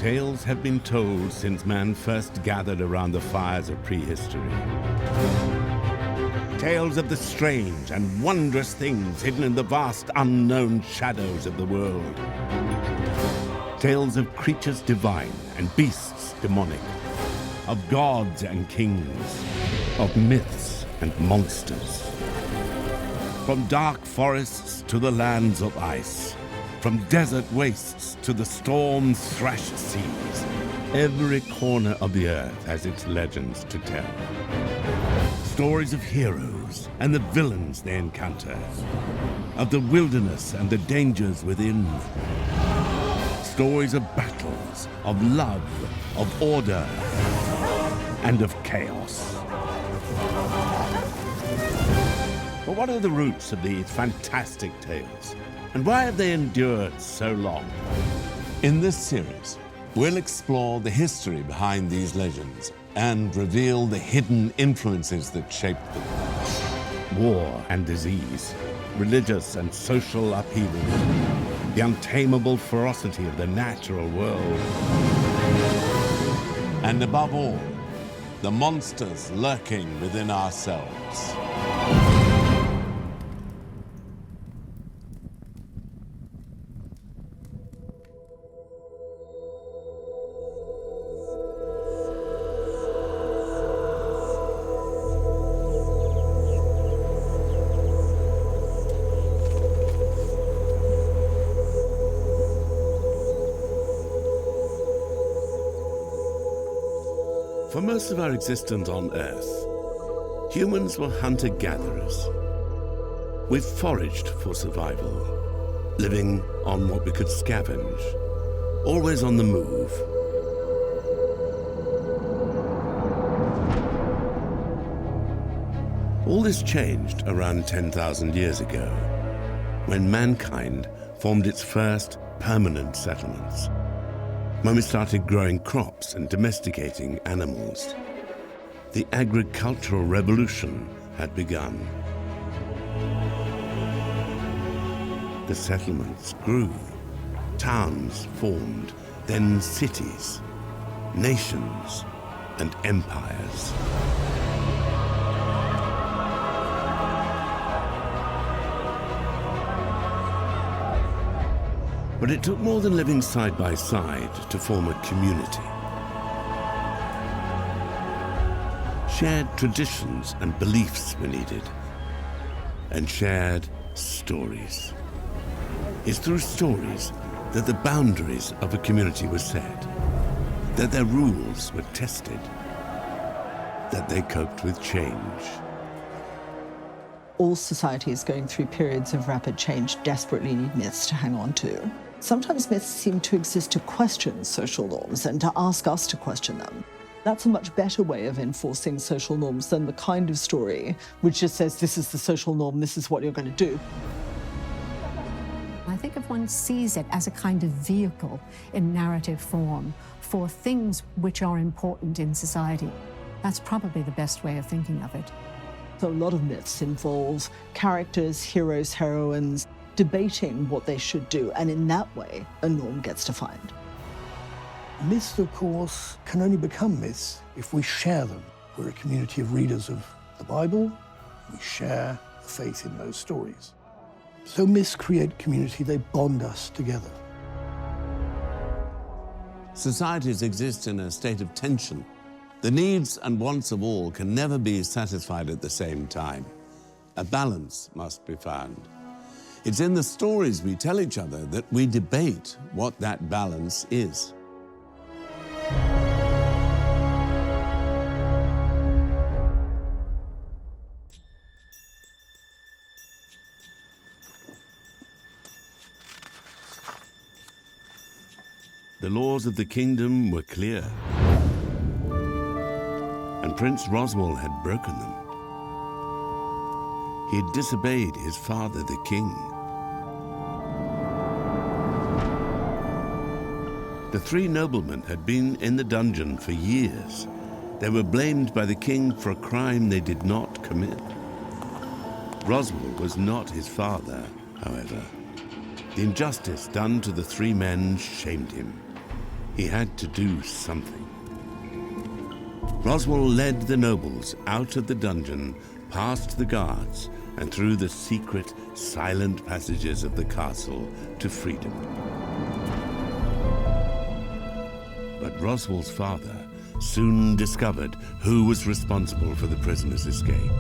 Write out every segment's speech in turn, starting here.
Tales have been told since man first gathered around the fires of prehistory. Tales of the strange and wondrous things hidden in the vast unknown shadows of the world. Tales of creatures divine and beasts demonic, of gods and kings, of myths and monsters. From dark forests to the lands of ice, from desert wastes to the storm-thrashed seas, every corner of the earth has its legends to tell. Stories of heroes and the villains they encounter, of the wilderness and the dangers within. Stories of battles, of love, of order, and of chaos. But what are the roots of these fantastic tales? And why have they endured so long? In this series, we'll explore the history behind these legends and reveal the hidden influences that shaped them. War and disease, religious and social upheaval, the untamable ferocity of the natural world. And above all, the monsters lurking within ourselves. For most of our existence on Earth, humans were hunter-gatherers. We foraged for survival, living on what we could scavenge, always on the move. All this changed around 10,000 years ago, when mankind formed its first permanent settlements. When we started growing crops and domesticating animals, the agricultural revolution had begun. The settlements grew, towns formed, then cities, nations, and empires. But it took more than living side by side to form a community. Shared traditions and beliefs were needed, and shared stories. It's through stories that the boundaries of a community were set, that their rules were tested, that they coped with change. All societies going through periods of rapid change desperately need myths to hang on to. Sometimes myths seem to exist to question social norms and to ask us to question them. That's a much better way of enforcing social norms than the kind of story which just says, this is the social norm, this is what you're going to do. I think if one sees it as a kind of vehicle in narrative form for things which are important in society, that's probably the best way of thinking of it. So a lot of myths involve characters, heroes, heroines, debating what they should do, and in that way, a norm gets defined. Myths, of course, can only become myths if we share them. We're a community of readers of the Bible. We share the faith in those stories. So myths create community, they bond us together. Societies exist in a state of tension. The needs and wants of all can never be satisfied at the same time. A balance must be found. It's in the stories we tell each other that we debate what that balance is. The laws of the kingdom were clear, and Prince Roswell had broken them. He had disobeyed his father, the king. The three noblemen had been in the dungeon for years. They were blamed by the king for a crime they did not commit. Roswell was not his father, however. The injustice done to the three men shamed him. he had to do something. Roswell led the nobles out of the dungeon, past the guards, and through the secret, silent passages of the castle to freedom. But Roswell's father soon discovered who was responsible for the prisoner's escape.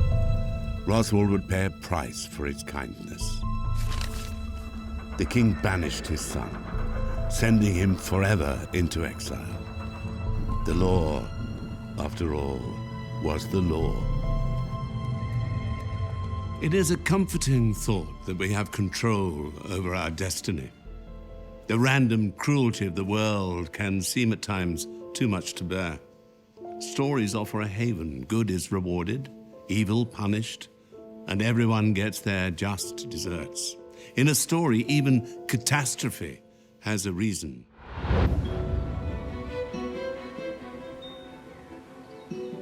Roswell would pay a price for his kindness. The king banished his son, sending him forever into exile. The law, after all, was the law. It is a comforting thought that we have control over our destiny. The random cruelty of the world can seem at times too much to bear. Stories offer a haven. Good is rewarded, evil punished, and everyone gets their just deserts. In a story, even catastrophe has a reason.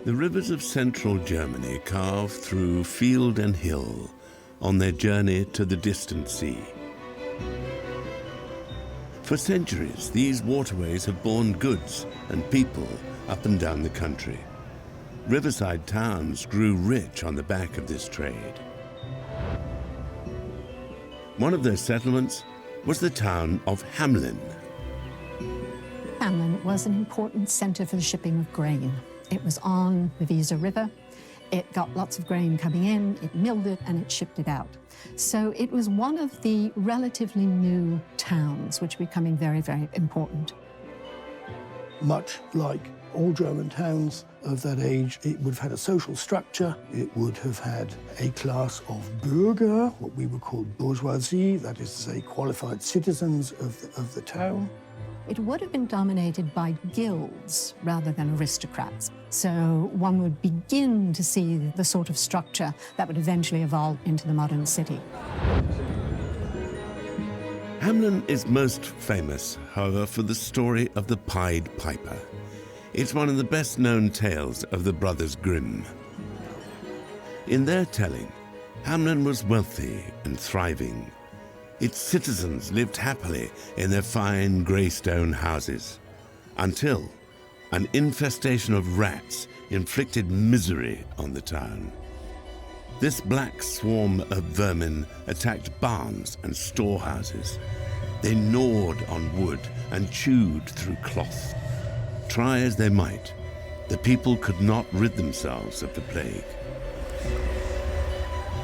The rivers of central Germany carve through field and hill on their journey to the distant sea. For centuries, these waterways have borne goods and people up and down the country. Riverside towns grew rich on the back of this trade. One of those settlements was the town of Hamelin. Hamelin was an important center for the shipping of grain. It was on the Weser River. It got lots of grain coming in, it milled it, and it shipped it out. So it was one of the relatively new towns, which were becoming very, very important. Much like all German towns of that age, it would have had a social structure. It would have had a class of Bürger, what we would call bourgeoisie, that is to say, qualified citizens of the town. It would have been dominated by guilds rather than aristocrats. So one would begin to see the sort of structure that would eventually evolve into the modern city. Hamelin is most famous, however, for the story of the Pied Piper. It's one of the best-known tales of the Brothers Grimm. In their telling, Hamelin was wealthy and thriving. Its citizens lived happily in their fine grey stone houses, until an infestation of rats inflicted misery on the town. This black swarm of vermin attacked barns and storehouses. They gnawed on wood and chewed through cloth. Try as they might, the people could not rid themselves of the plague.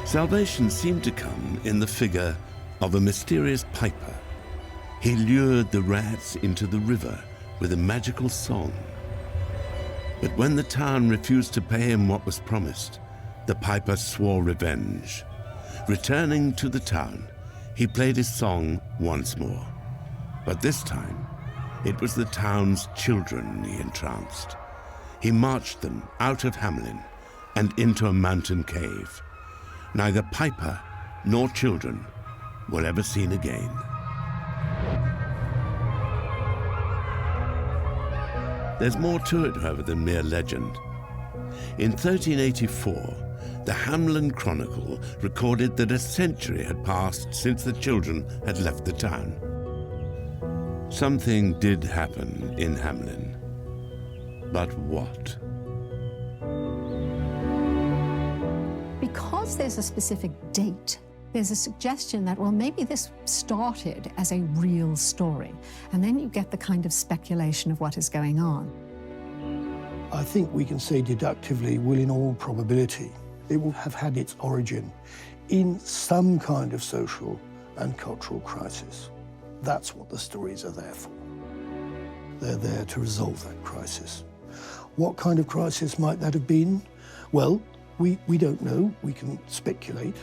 Salvation seemed to come in the figure of a mysterious piper. He lured the rats into the river with a magical song. But when the town refused to pay him what was promised, the piper swore revenge. Returning to the town, he played his song once more. But this time, it was the town's children he entranced. He marched them out of Hamelin and into a mountain cave. Neither piper nor children were ever seen again. There's more to it, however, than mere legend. In 1384, the Hamelin Chronicle recorded that a century had passed since the children had left the town. Something did happen in Hamelin, but what? Because there's a specific date, there's a suggestion that, well, maybe this started as a real story, and then you get the kind of speculation of what is going on. I think we can say deductively, well, in all probability, it will have had its origin in some kind of social and cultural crisis. That's what the stories are there for. They're there to resolve that crisis. What kind of crisis might that have been? Well, we don't know. We can speculate.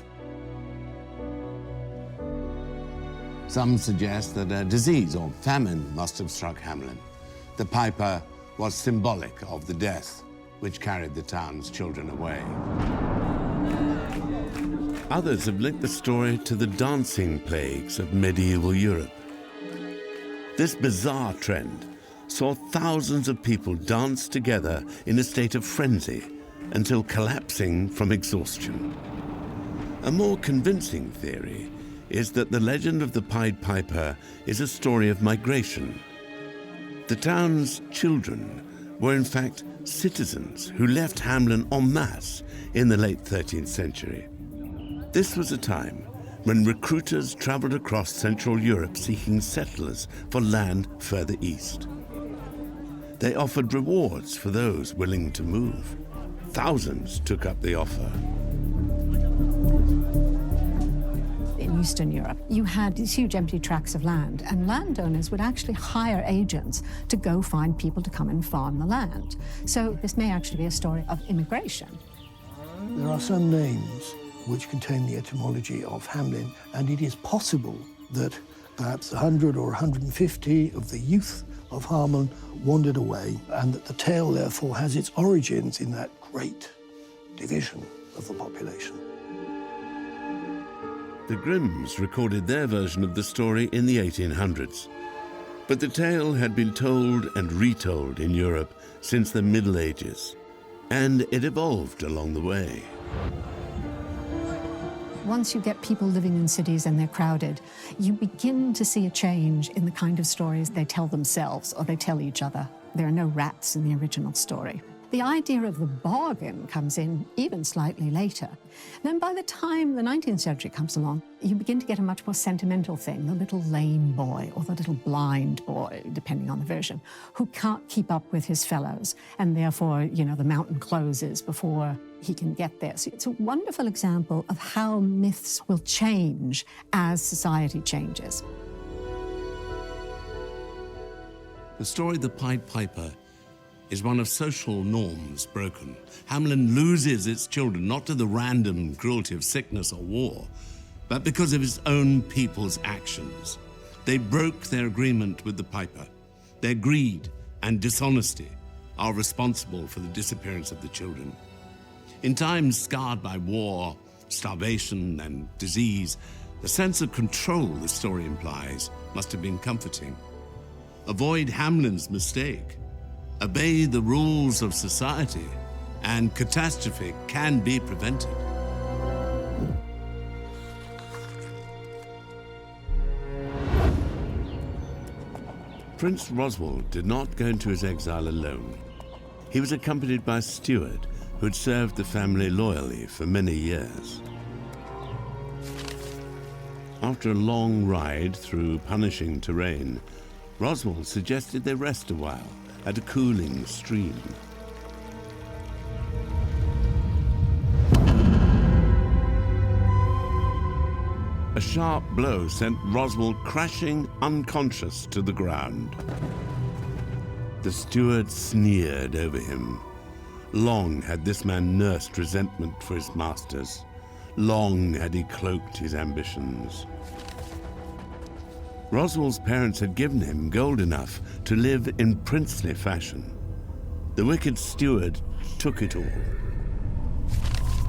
Some suggest that a disease or famine must have struck Hamelin. The piper was symbolic of the death which carried the town's children away. Others have linked the story to the dancing plagues of medieval Europe. This bizarre trend saw thousands of people dance together in a state of frenzy until collapsing from exhaustion. A more convincing theory is that the legend of the Pied Piper is a story of migration. The town's children were in fact citizens who left Hamelin en masse in the late 13th century. This was a time when recruiters traveled across Central Europe seeking settlers for land further east. They offered rewards for those willing to move. Thousands took up the offer. In Eastern Europe, you had these huge empty tracts of land, and landowners would actually hire agents to go find people to come and farm the land. So this may actually be a story of immigration. There are some names which contain the etymology of Hamelin, and it is possible that perhaps 100 or 150 of the youth of Hamelin wandered away, and that the tale therefore has its origins in that great division of the population. The Grimms recorded their version of the story in the 1800s, but the tale had been told and retold in Europe since the Middle Ages, and it evolved along the way. Once you get people living in cities and they're crowded, you begin to see a change in the kind of stories they tell themselves or they tell each other. There are no rats in the original story. The idea of the bargain comes in even slightly later. Then by the time the 19th century comes along, you begin to get a much more sentimental thing, the little lame boy or the little blind boy, depending on the version, who can't keep up with his fellows, and therefore, the mountain closes before he can get there. So it's a wonderful example of how myths will change as society changes. The story The Pied Piper is one of social norms broken. Hamelin loses its children not to the random cruelty of sickness or war, but because of its own people's actions. They broke their agreement with the piper. Their greed and dishonesty are responsible for the disappearance of the children. In times scarred by war, starvation, and disease, the sense of control the story implies must have been comforting. Avoid Hamelin's mistake. Obey the rules of society, and catastrophe can be prevented. Prince Roswald did not go into his exile alone. He was accompanied by a steward who had served the family loyally for many years. After a long ride through punishing terrain, Roswald suggested they rest a while at a cooling stream. A sharp blow sent Roswald crashing unconscious to the ground. The steward sneered over him. Long had this man nursed resentment for his masters. Long had he cloaked his ambitions. Roswald's parents had given him gold enough to live in princely fashion. The wicked steward took it all.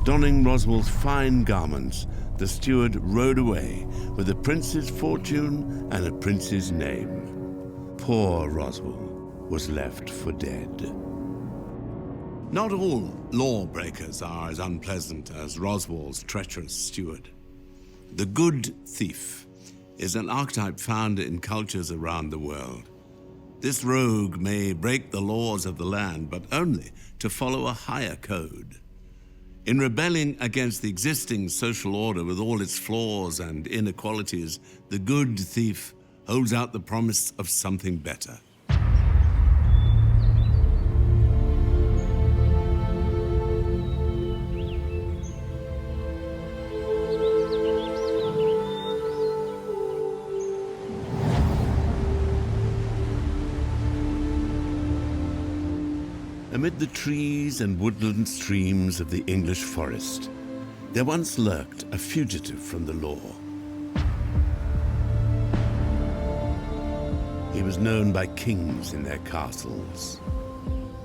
Donning Roswald's fine garments, the steward rode away with a prince's fortune and a prince's name. Poor Roswald was left for dead. Not all lawbreakers are as unpleasant as Roswald's treacherous steward. The good thief is an archetype found in cultures around the world. This rogue may break the laws of the land, but only to follow a higher code. In rebelling against the existing social order with all its flaws and inequalities, the good thief holds out the promise of something better. Amid the trees and woodland streams of the English forest, there once lurked a fugitive from the law. He was known by kings in their castles.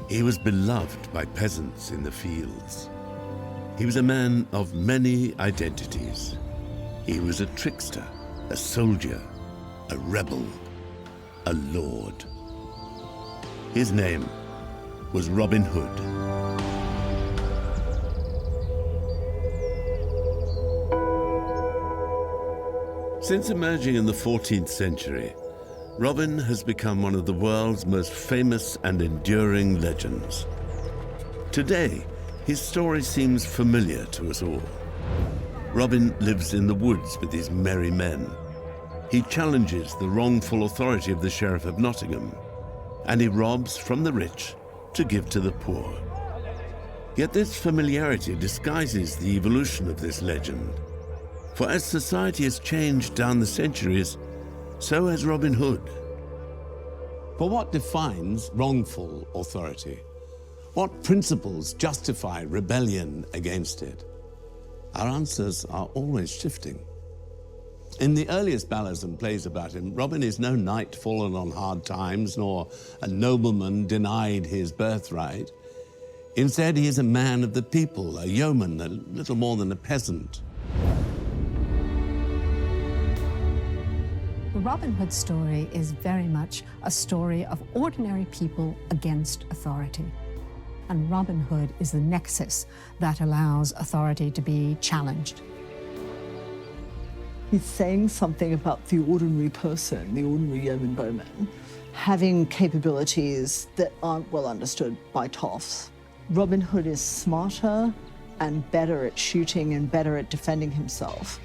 He was beloved by peasants in the fields. He was a man of many identities. He was a trickster, a soldier, a rebel, a lord. His name was Robin Hood. Since emerging in the 14th century, Robin has become one of the world's most famous and enduring legends. Today, his story seems familiar to us all. Robin lives in the woods with his merry men. He challenges the wrongful authority of the Sheriff of Nottingham, and he robs from the rich to give to the poor. Yet this familiarity disguises the evolution of this legend. For as society has changed down the centuries, so has Robin Hood. But what defines wrongful authority? What principles justify rebellion against it? Our answers are always shifting. In the earliest ballads and plays about him, Robin is no knight fallen on hard times, nor a nobleman denied his birthright. Instead, he is a man of the people, a yeoman, a little more than a peasant. The Robin Hood story is very much a story of ordinary people against authority. And Robin Hood is the nexus that allows authority to be challenged. He's saying something about the ordinary person, the ordinary yeoman bowman, having capabilities that aren't well understood by toffs. Robin Hood is smarter and better at shooting and better at defending himself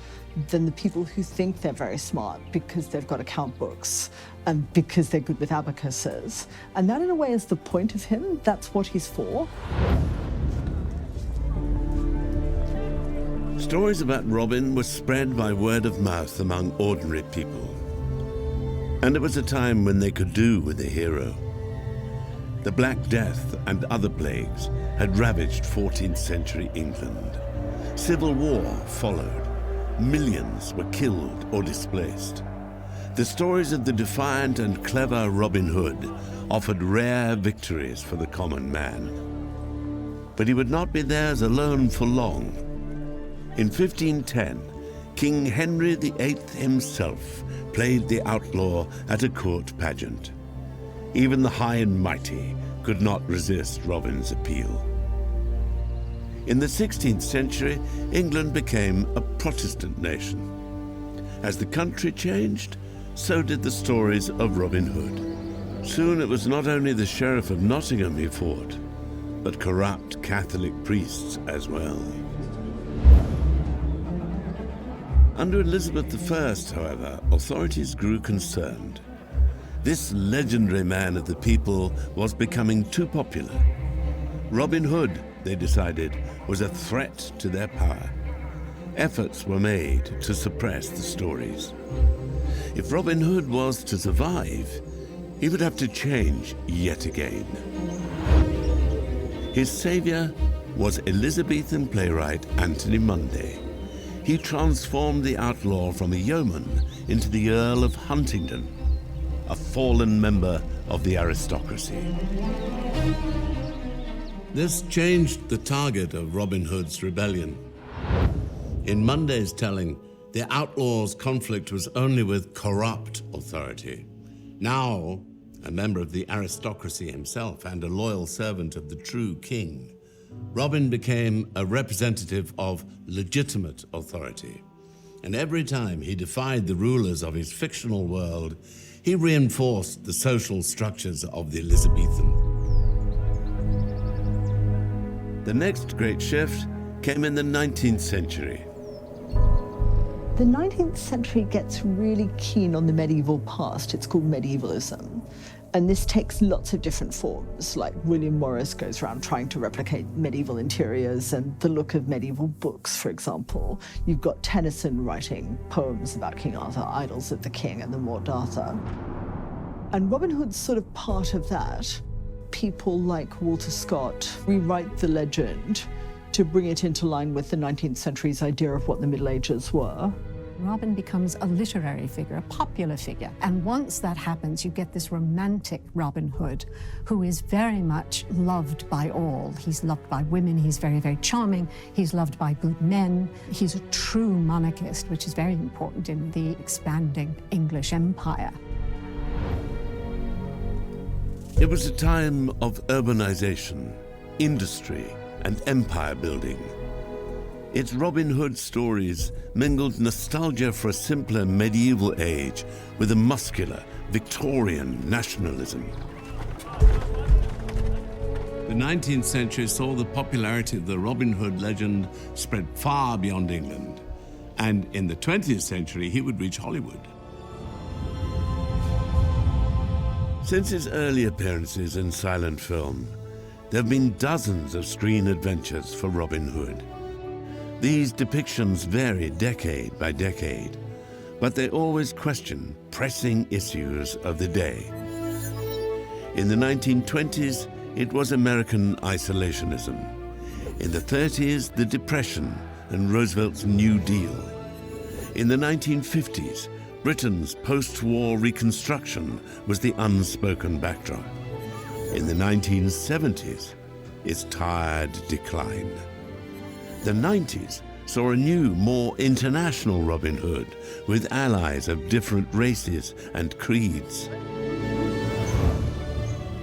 than the people who think they're very smart because they've got account books and because they're good with abacuses. And that, in a way, is the point of him. That's what he's for. Stories about Robin were spread by word of mouth among ordinary people. And it was a time when they could do with a hero. The Black Death and other plagues had ravaged 14th century England. Civil war followed. Millions were killed or displaced. The stories of the defiant and clever Robin Hood offered rare victories for the common man. But he would not be theirs alone for long. In 1510, King Henry VIII himself played the outlaw at a court pageant. Even the high and mighty could not resist Robin's appeal. In the 16th century, England became a Protestant nation. As the country changed, so did the stories of Robin Hood. Soon it was not only the Sheriff of Nottingham he fought, but corrupt Catholic priests as well. Under Elizabeth I, however, authorities grew concerned. This legendary man of the people was becoming too popular. Robin Hood, they decided, was a threat to their power. Efforts were made to suppress the stories. If Robin Hood was to survive, he would have to change yet again. His savior was Elizabethan playwright Anthony Munday. He transformed the outlaw from a yeoman into the Earl of Huntingdon, a fallen member of the aristocracy. This changed the target of Robin Hood's rebellion. In Munday's telling, the outlaw's conflict was only with corrupt authority. Now, a member of the aristocracy himself and a loyal servant of the true king, Robin became a representative of legitimate authority. And every time he defied the rulers of his fictional world, he reinforced the social structures of the Elizabethan. The next great shift came in the 19th century. The 19th century gets really keen on the medieval past. It's called medievalism. And this takes lots of different forms, like William Morris goes around trying to replicate medieval interiors and the look of medieval books, for example. You've got Tennyson writing poems about King Arthur, Idylls of the King and the Morte Arthur. And Robin Hood's sort of part of that. People like Walter Scott rewrite the legend to bring it into line with the 19th century's idea of what the Middle Ages were. Robin becomes a literary figure, a popular figure. And once that happens, you get this romantic Robin Hood, who is very much loved by all. He's loved by women, he's very, very charming, he's loved by good men. He's a true monarchist, which is very important in the expanding English Empire. It was a time of urbanization, industry, and empire building. Its Robin Hood stories mingled nostalgia for a simpler medieval age with a muscular Victorian nationalism. The 19th century saw the popularity of the Robin Hood legend spread far beyond England. And in the 20th century, he would reach Hollywood. Since his early appearances in silent film, there have been dozens of screen adventures for Robin Hood. These depictions vary decade by decade, but they always question pressing issues of the day. In the 1920s, it was American isolationism. In the 30s, the Depression and Roosevelt's New Deal. In the 1950s, Britain's post-war reconstruction was the unspoken backdrop. In the 1970s, its tired decline. The 90s saw a new, more international Robin Hood with allies of different races and creeds.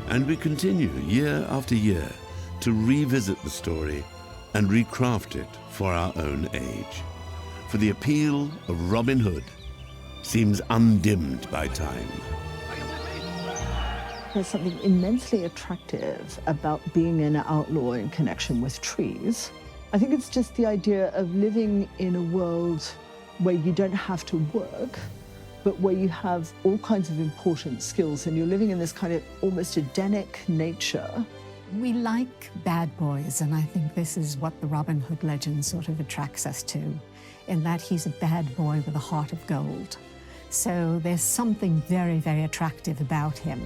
And we continue year after year to revisit the story and recraft it for our own age. For the appeal of Robin Hood seems undimmed by time. There's something immensely attractive about being an outlaw in connection with trees. I think it's just the idea of living in a world where you don't have to work, but where you have all kinds of important skills, and you're living in this kind of almost Edenic nature. We like bad boys, and I think this is what the Robin Hood legend sort of attracts us to, in that he's a bad boy with a heart of gold. So there's something very, very attractive about him.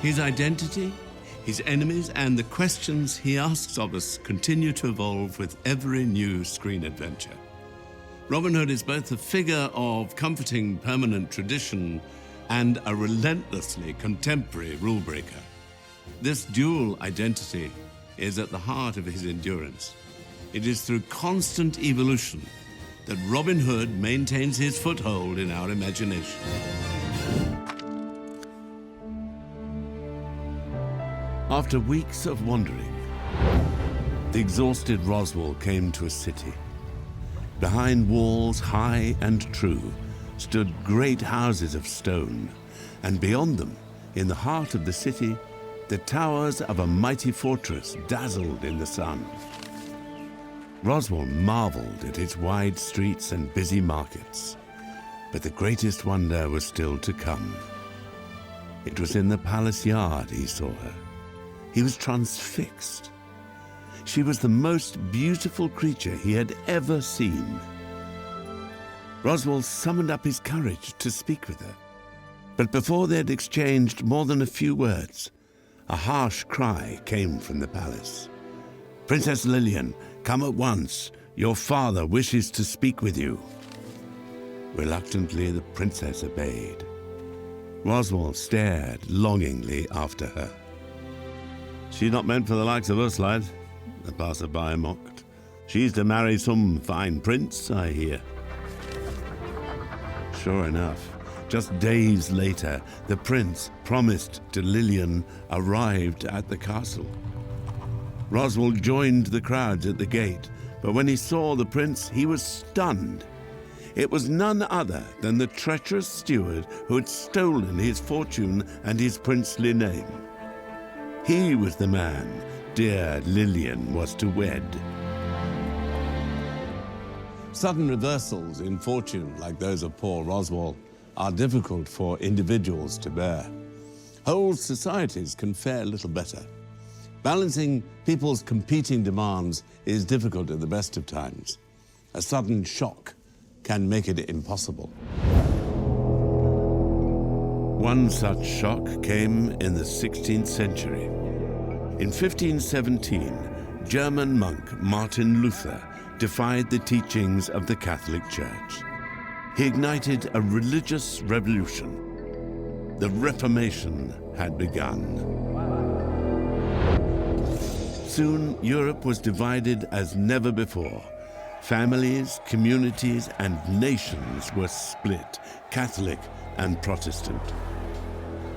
His identity, his enemies, and the questions he asks of us continue to evolve with every new screen adventure. Robin Hood is both a figure of comforting permanent tradition and a relentlessly contemporary rule breaker. This dual identity is at the heart of his endurance. It is through constant evolution that Robin Hood maintains his foothold in our imagination. After weeks of wandering, the exhausted Roswell came to a city. Behind walls high and true stood great houses of stone, and beyond them, in the heart of the city, the towers of a mighty fortress dazzled in the sun. Roswell marveled at its wide streets and busy markets, but the greatest wonder was still to come. It was in the palace yard he saw her. He was transfixed. She was the most beautiful creature he had ever seen. Roswell summoned up his courage to speak with her. But before they had exchanged more than a few words, a harsh cry came from the palace. "Princess Lillian, come at once. Your father wishes to speak with you." Reluctantly, the princess obeyed. Roswell stared longingly after her. "She's not meant for the likes of us, lad," the passerby mocked. "She's to marry some fine prince, I hear." Sure enough, just days later, the prince promised to Lillian arrived at the castle. Roswell joined the crowds at the gate, but when he saw the prince, he was stunned. It was none other than the treacherous steward who had stolen his fortune and his princely name. He was the man dear Lillian was to wed. Sudden reversals in fortune, like those of poor Roswell, are difficult for individuals to bear. Whole societies can fare little better. Balancing people's competing demands is difficult at the best of times. A sudden shock can make it impossible. One such shock came in the 16th century. In 1517, German monk Martin Luther defied the teachings of the Catholic Church. He ignited a religious revolution. The Reformation had begun. Soon, Europe was divided as never before. Families, communities, and nations were split, Catholic and Protestant.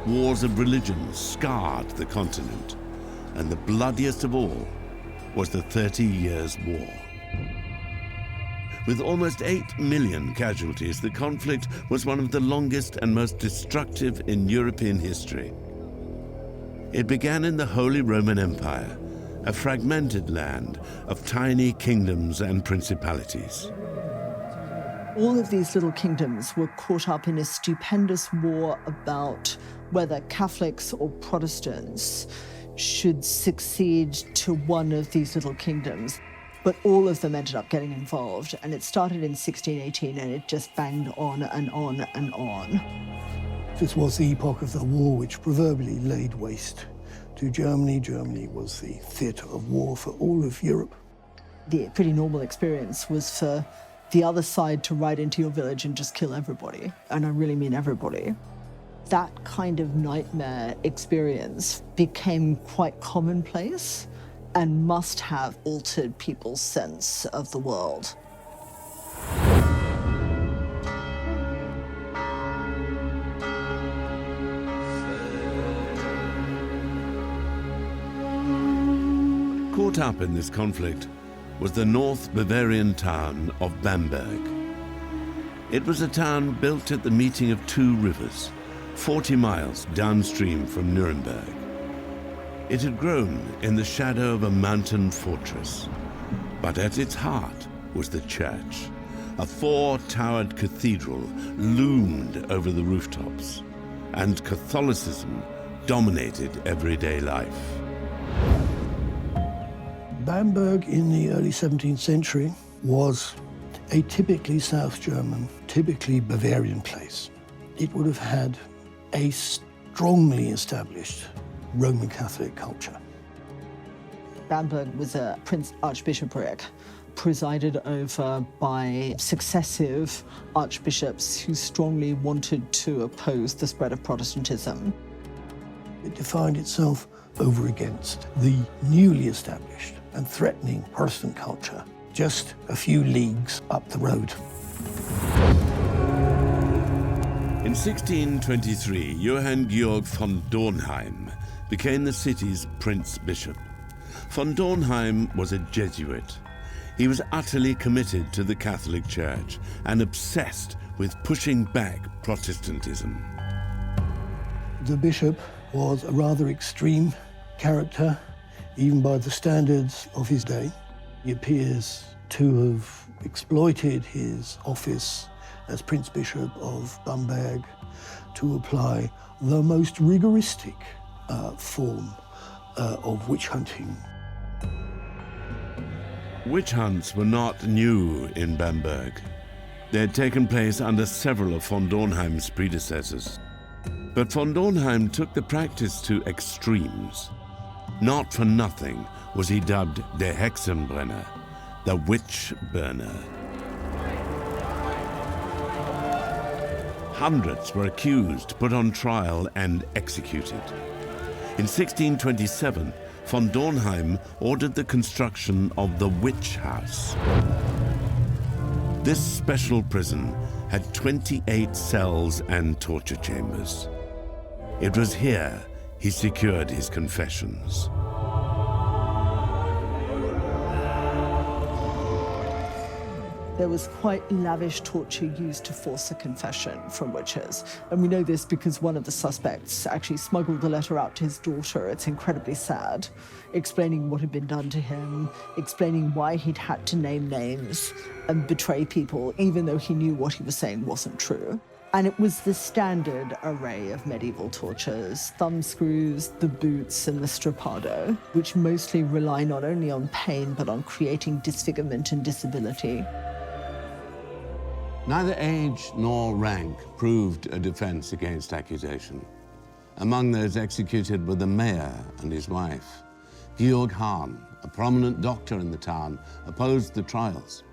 wars of religion scarred the continent, and the bloodiest of all was the 30 Years' War. With almost 8 million casualties, the conflict was one of the longest and most destructive in European history. It began in the Holy Roman Empire, a fragmented land of tiny kingdoms and principalities. All of these little kingdoms were caught up in a stupendous war about whether Catholics or Protestants should succeed to one of these little kingdoms. But all of them ended up getting involved, and it started in 1618, and it just banged on and on and on. This was the epoch of the war which proverbially laid waste to Germany. Germany was the theatre of war for all of Europe. The pretty normal experience was for the other side to ride into your village and just kill everybody, and I really mean everybody. That kind of nightmare experience became quite commonplace and must have altered people's sense of the world. Caught up in this conflict was the North Bavarian town of Bamberg. It was a town built at the meeting of two rivers, 40 miles downstream from Nuremberg. It had grown in the shadow of a mountain fortress, but at its heart was the church. A 4-towered cathedral loomed over the rooftops, and Catholicism dominated everyday life. Bamberg in the early 17th century was a typically South German, typically Bavarian place. It would have had a strongly established Roman Catholic culture. Bamberg was a prince-archbishopric presided over by successive archbishops who strongly wanted to oppose the spread of Protestantism. It defined itself over against the newly established and threatening Protestant culture just a few leagues up the road. In 1623, Johann Georg von Dornheim became the city's prince-bishop. Von Dornheim was a Jesuit. He was utterly committed to the Catholic Church and obsessed with pushing back Protestantism. The bishop was a rather extreme character, even by the standards of his day. He appears to have exploited his office as Prince Bishop of Bamberg to apply the most rigoristic form of witch hunting. Witch hunts were not new in Bamberg. They had taken place under several of von Dornheim's predecessors. But von Dornheim took the practice to extremes. Not for nothing was he dubbed der Hexenbrenner, the witch burner. Hundreds were accused, put on trial, and executed. In 1627, von Dornheim ordered the construction of the Witch House. This special prison had 28 cells and torture chambers. It was here he secured his confessions. There was quite lavish torture used to force a confession from witches. And we know this because one of the suspects actually smuggled a letter out to his daughter. It's incredibly sad, explaining what had been done to him, explaining why he'd had to name names and betray people, even though he knew what he was saying wasn't true. And it was the standard array of medieval tortures: thumbscrews, the boots, and the strappado, which mostly rely not only on pain, but on creating disfigurement and disability. Neither age nor rank proved a defense against accusation. Among those executed were the mayor and his wife. Georg Hahn, a prominent doctor in the town, opposed the trials,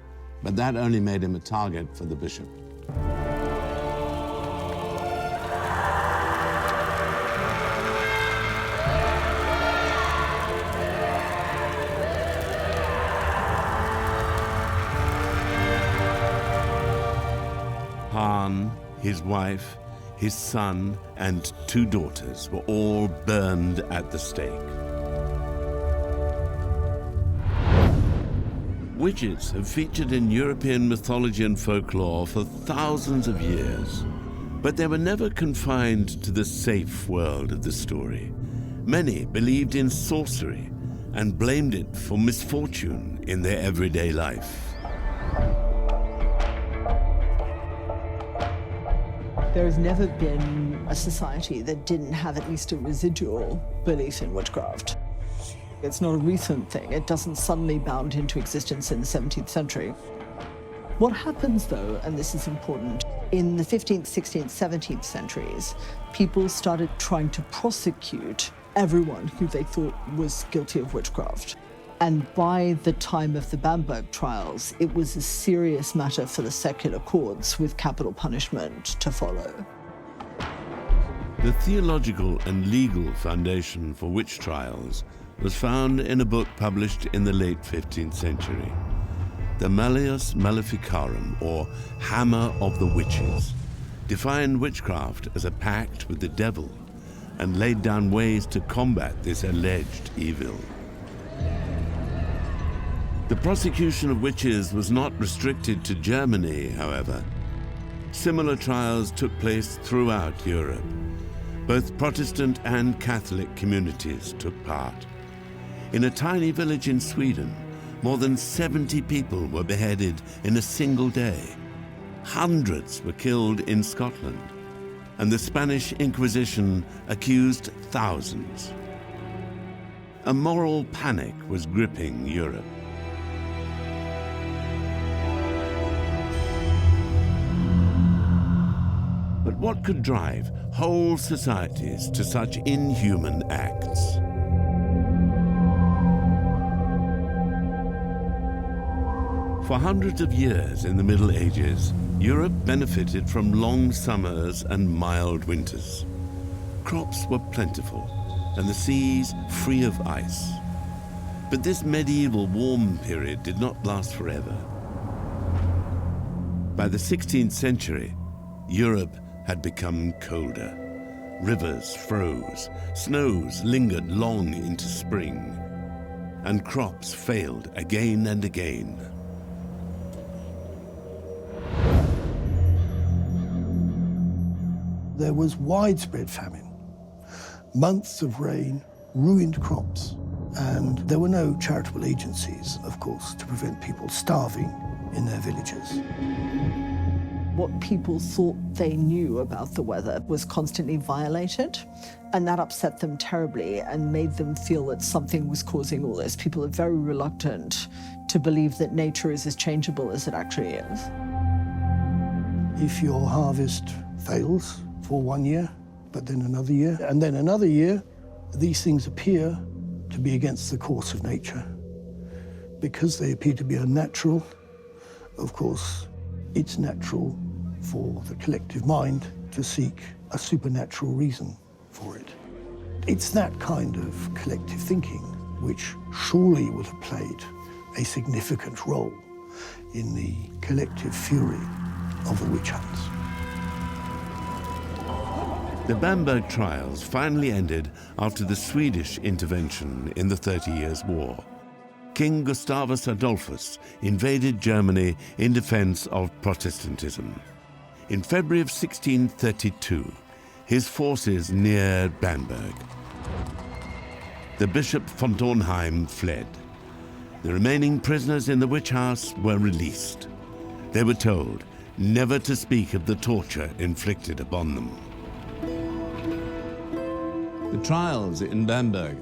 but that only made him a target for the bishop. Hahn, his wife, his son, and 2 daughters were all burned at the stake. Witches have featured in European mythology and folklore for thousands of years, but they were never confined to the safe world of the story. Many believed in sorcery and blamed it for misfortune in their everyday life. There has never been a society that didn't have at least a residual belief in witchcraft. It's not a recent thing. It doesn't suddenly bound into existence in the 17th century. What happens, though, and this is important, in the 15th, 16th, 17th centuries, people started trying to prosecute everyone who they thought was guilty of witchcraft. And by the time of the Bamberg trials, it was a serious matter for the secular courts, with capital punishment to follow. The theological and legal foundation for witch trials was found in a book published in the late 15th century. The Malleus Maleficarum, or Hammer of the Witches, defined witchcraft as a pact with the devil and laid down ways to combat this alleged evil. The prosecution of witches was not restricted to Germany, however. Similar trials took place throughout Europe. Both Protestant and Catholic communities took part. In a tiny village in Sweden, more than 70 people were beheaded in a single day. Hundreds were killed in Scotland, and the Spanish Inquisition accused thousands. A moral panic was gripping Europe. But what could drive whole societies to such inhuman acts? For hundreds of years in the Middle Ages, Europe benefited from long summers and mild winters. Crops were plentiful, and the seas free of ice. But this medieval warm period did not last forever. By the 16th century, Europe had become colder. Rivers froze, snows lingered long into spring, and crops failed again and again. There was widespread famine. Months of rain ruined crops, and there were no charitable agencies, of course, to prevent people starving in their villages. What people thought they knew about the weather was constantly violated, and that upset them terribly and made them feel that something was causing all this. People are very reluctant to believe that nature is as changeable as it actually is. If your harvest fails for 1 year, but then another year, and then another year, these things appear to be against the course of nature. Because they appear to be unnatural, of course, it's natural for the collective mind to seek a supernatural reason for it. It's that kind of collective thinking which surely would have played a significant role in the collective fury of the witch hunts. The Bamberg trials finally ended after the Swedish intervention in the 30 Years' War. King Gustavus Adolphus invaded Germany in defense of Protestantism. In February of 1632, his forces neared Bamberg. The Bishop von Dornheim fled. The remaining prisoners in the witch house were released. They were told never to speak of the torture inflicted upon them. The trials in Bamberg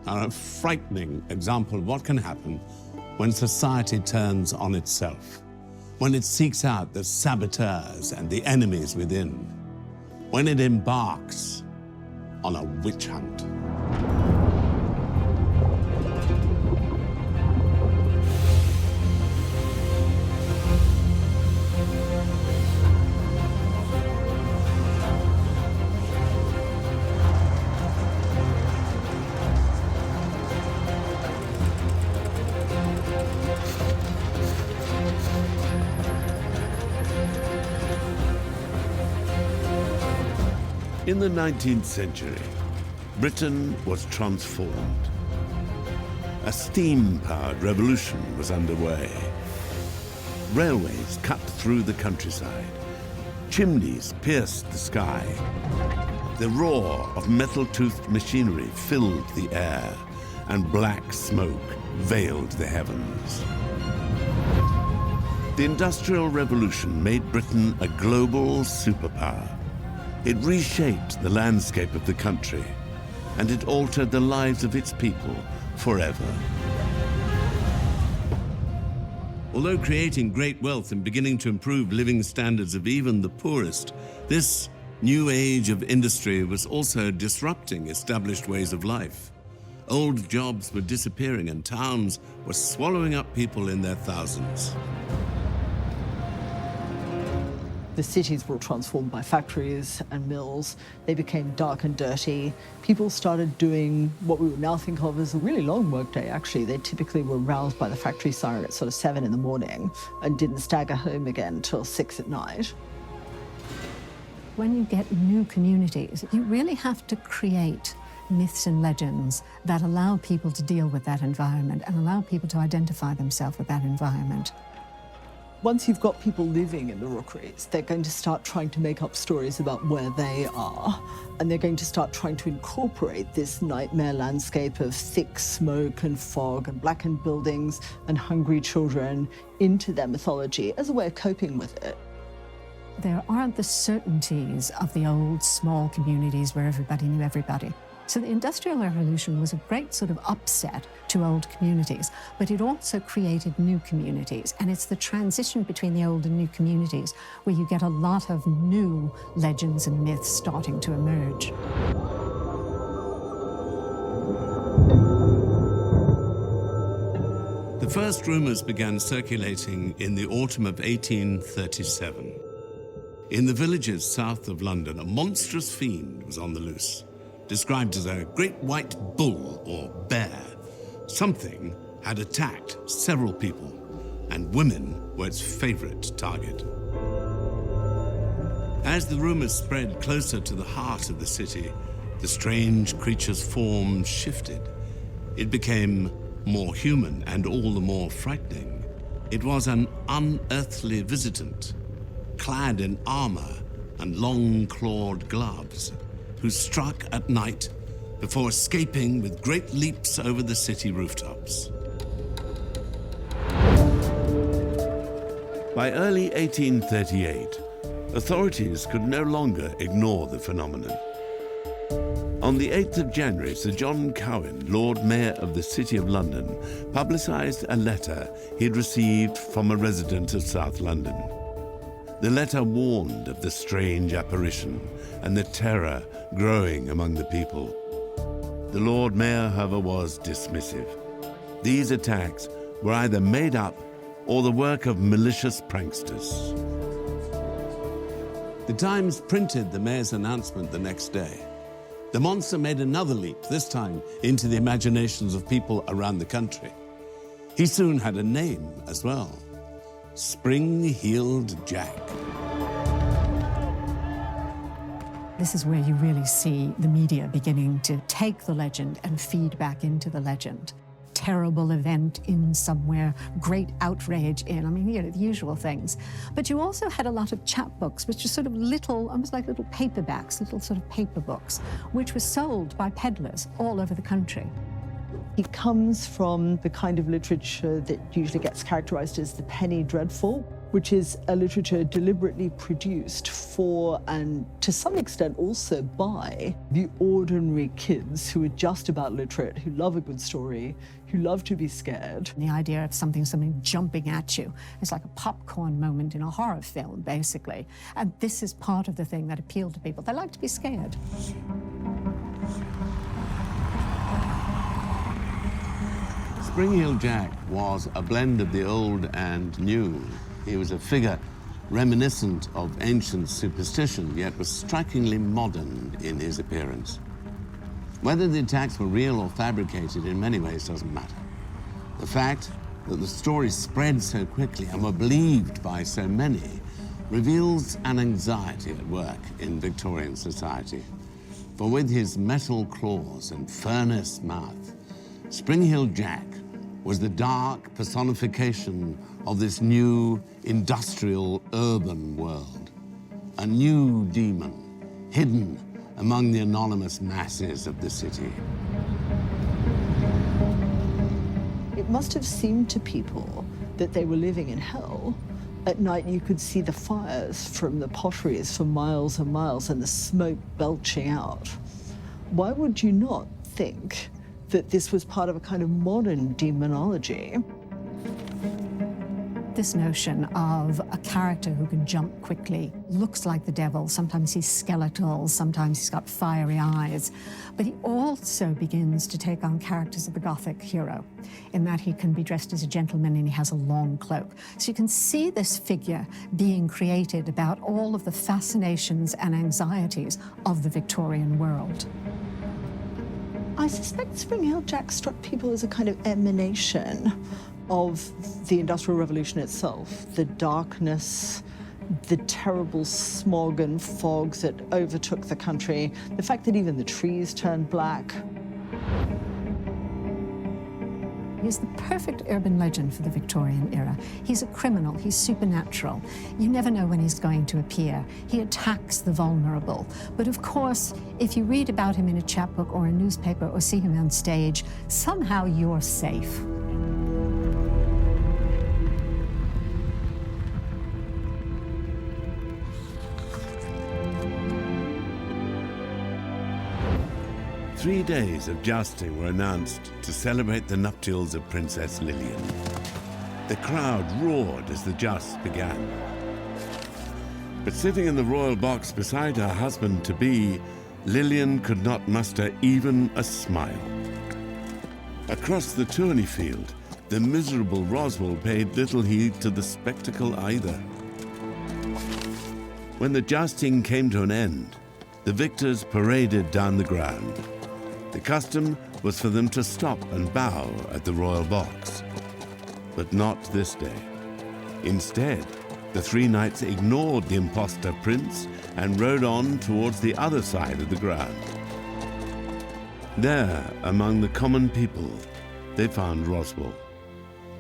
are a frightening example of what can happen when society turns on itself, when it seeks out the saboteurs and the enemies within, when it embarks on a witch hunt. In the 19th century, Britain was transformed. A steam-powered revolution was underway. Railways cut through the countryside. Chimneys pierced the sky. The roar of metal-toothed machinery filled the air, and black smoke veiled the heavens. The Industrial Revolution made Britain a global superpower. It reshaped the landscape of the country, and it altered the lives of its people forever. Although creating great wealth and beginning to improve living standards of even the poorest, this new age of industry was also disrupting established ways of life. Old jobs were disappearing and towns were swallowing up people in their thousands. The cities were transformed by factories and mills. They became dark and dirty. People started doing what we would now think of as a really long workday, actually. They typically were roused by the factory siren at sort of 7 in the morning and didn't stagger home again till 6 at night. When you get new communities, you really have to create myths and legends that allow people to deal with that environment and allow people to identify themselves with that environment. Once you've got people living in the rookeries, they're going to start trying to make up stories about where they are, and they're going to start trying to incorporate this nightmare landscape of thick smoke and fog and blackened buildings and hungry children into their mythology as a way of coping with it. There aren't the certainties of the old small communities where everybody knew everybody. So the Industrial Revolution was a great sort of upset to old communities, but it also created new communities. And it's the transition between the old and new communities where you get a lot of new legends and myths starting to emerge. The first rumors began circulating in the autumn of 1837. In the villages south of London, a monstrous fiend was on the loose, described as a great white bull or bear. Something had attacked several people, and women were its favorite target. As the rumors spread closer to the heart of the city, the strange creature's form shifted. It became more human and all the more frightening. It was an unearthly visitant, clad in armor and long-clawed gloves, who struck at night before escaping with great leaps over the city rooftops. By early 1838, authorities could no longer ignore the phenomenon. On the 8th of January, Sir John Cowen, Lord Mayor of the City of London, publicised a letter he'd received from a resident of South London. The letter warned of the strange apparition and the terror growing among the people. The Lord Mayor, however, was dismissive. These attacks were either made up or the work of malicious pranksters. The Times printed the mayor's announcement the next day. The monster made another leap, this time into the imaginations of people around the country. He soon had a name as well: Spring-Heeled Jack. This is where you really see the media beginning to take the legend and feed back into the legend. Terrible event in somewhere, great outrage in, the usual things. But you also had a lot of chapbooks, which are sort of little, almost like little paperbacks, little sort of paper books, which were sold by peddlers all over the country. He comes from the kind of literature that usually gets characterized as the penny dreadful, which is a literature deliberately produced for, and to some extent also by, the ordinary kids who are just about literate, who love a good story, who love to be scared. The idea of something jumping at you is like a popcorn moment in a horror film, basically. And this is part of the thing that appealed to people. They like to be scared. Spring-Heeled Jack was a blend of the old and new. He was a figure reminiscent of ancient superstition, yet was strikingly modern in his appearance. Whether the attacks were real or fabricated in many ways doesn't matter. The fact that the stories spread so quickly and were believed by so many reveals an anxiety at work in Victorian society. For with his metal claws and furnace mouth, Spring-Heel Jack was the dark personification of this new industrial urban world, a new demon hidden among the anonymous masses of the city. It must have seemed to people that they were living in hell. At night, you could see the fires from the potteries for miles and miles and the smoke belching out. Why would you not think that this was part of a kind of modern demonology? This notion of a character who can jump quickly, looks like the devil, sometimes he's skeletal, sometimes he's got fiery eyes, but he also begins to take on characters of the Gothic hero, in that he can be dressed as a gentleman and he has a long cloak. So you can see this figure being created about all of the fascinations and anxieties of the Victorian world. I suspect Spring-Heel Jack struck people as a kind of emanation of the Industrial Revolution itself, the darkness, the terrible smog and fog that overtook the country, the fact that even the trees turned black. He's the perfect urban legend for the Victorian era. He's a criminal, he's supernatural. You never know when he's going to appear. He attacks the vulnerable. But of course, if you read about him in a chapbook or a newspaper or see him on stage, somehow you're safe. Three days of jousting were announced to celebrate the nuptials of Princess Lillian. The crowd roared as the jousts began. But sitting in the royal box beside her husband-to-be, Lillian could not muster even a smile. Across the tourney field, the miserable Roswell paid little heed to the spectacle either. When the jousting came to an end, the victors paraded down the ground. The custom was for them to stop and bow at the royal box. But not this day. Instead, the three knights ignored the impostor prince and rode on towards the other side of the ground. There, among the common people, they found Roswell.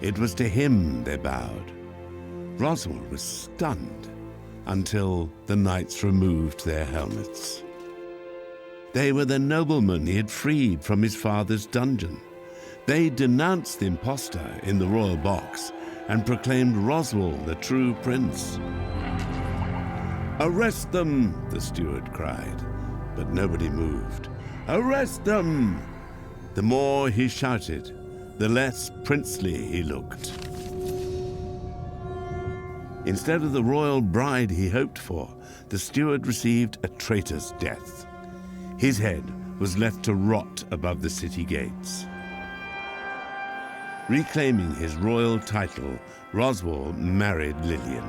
It was to him they bowed. Roswell was stunned until the knights removed their helmets. They were the noblemen he had freed from his father's dungeon. They denounced the impostor in the royal box and proclaimed Roswell the true prince. "Arrest them!" the steward cried, but nobody moved. "Arrest them!" The more he shouted, the less princely he looked. Instead of the royal bride he hoped for, the steward received a traitor's death. His head was left to rot above the city gates. Reclaiming his royal title, Roswell married Lillian.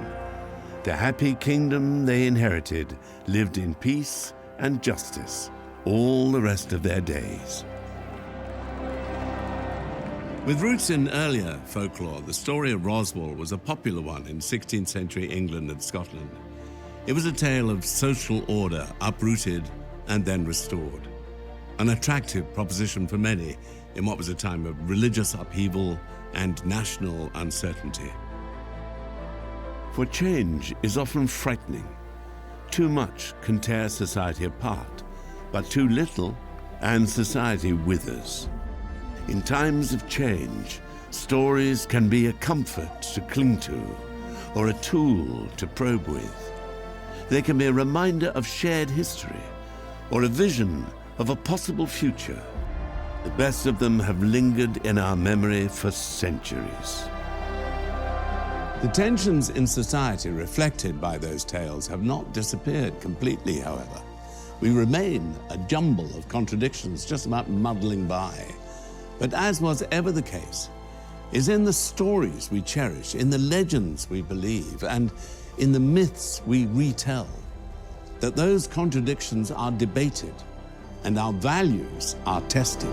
The happy kingdom they inherited lived in peace and justice all the rest of their days. With roots in earlier folklore, the story of Roswell was a popular one in 16th century England and Scotland. It was a tale of social order uprooted and then restored. An attractive proposition for many in what was a time of religious upheaval and national uncertainty. For change is often frightening. Too much can tear society apart, but too little and society withers. In times of change, stories can be a comfort to cling to or a tool to probe with. They can be a reminder of shared history or a vision of a possible future. The best of them have lingered in our memory for centuries. The tensions in society reflected by those tales have not disappeared completely, however. We remain a jumble of contradictions just about muddling by. But as was ever the case, is in the stories we cherish, in the legends we believe, and in the myths we retell, that those contradictions are debated and our values are tested.